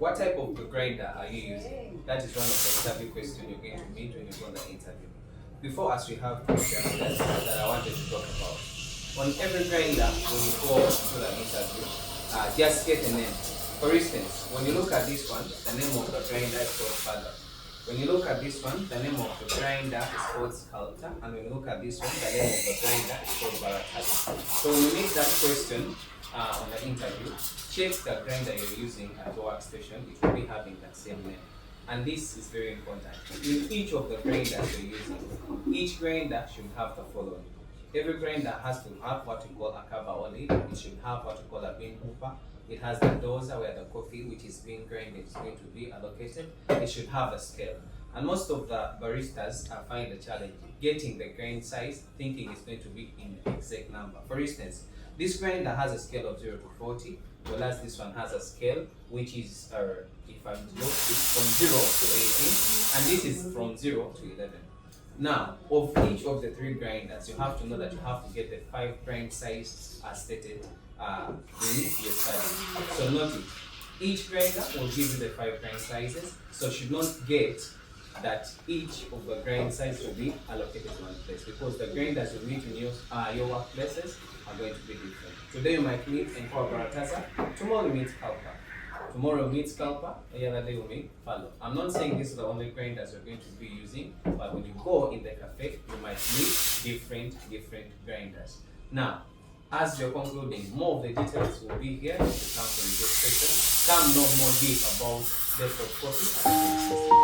What type of grinder are you using? That is one of the interview questions you're going to meet when you go on the interview. Before us, we have questions that I wanted to talk about. On every grinder, when you go to the interview, just get a name. For instance, when you look at this one, the name of the grinder is called Father. When you look at this one, the name of the grinder is called Sculptor, and when you look at this one, the name of the grinder is called Baratata. So when you make that question on the interview, check the grinder you're using at your workstation. It will be having that same name. And this is very important. In each of the grinders you're using, each grinder should have the following. Every grinder has to have what we call a cover on it. It should have what we call a bean hooper. It has the dozer where the coffee which is being grinded is going to be allocated. It should have a scale. And most of the baristas find the challenge getting the grind size, thinking it's going to be in the exact number. For instance, this grinder has a scale of 0 to 40, whereas this one has a scale which is, if I'm low, it's from 0 to 18, and this is from 0 to 11. Now, of each of the three grinders, you have to know that you have to get the 5 grind size as stated in your study. So note it. Each grinder will give you the 5 grind sizes, so you should not get that each of the grind sizes will be allocated to one place, because the grinders you meet in your workplaces are going to be different. Today you might meet Empower Baratasa, tomorrow you meet Scalper. Tomorrow you meet Scalper, the other day you meet Follow. I'm not saying this is the only grinders you're going to be using, but when you go in the cafe, you might meet different grinders. Now, as you're concluding, more of the details will be here if you come for the session. Come know more deep about the coffee and the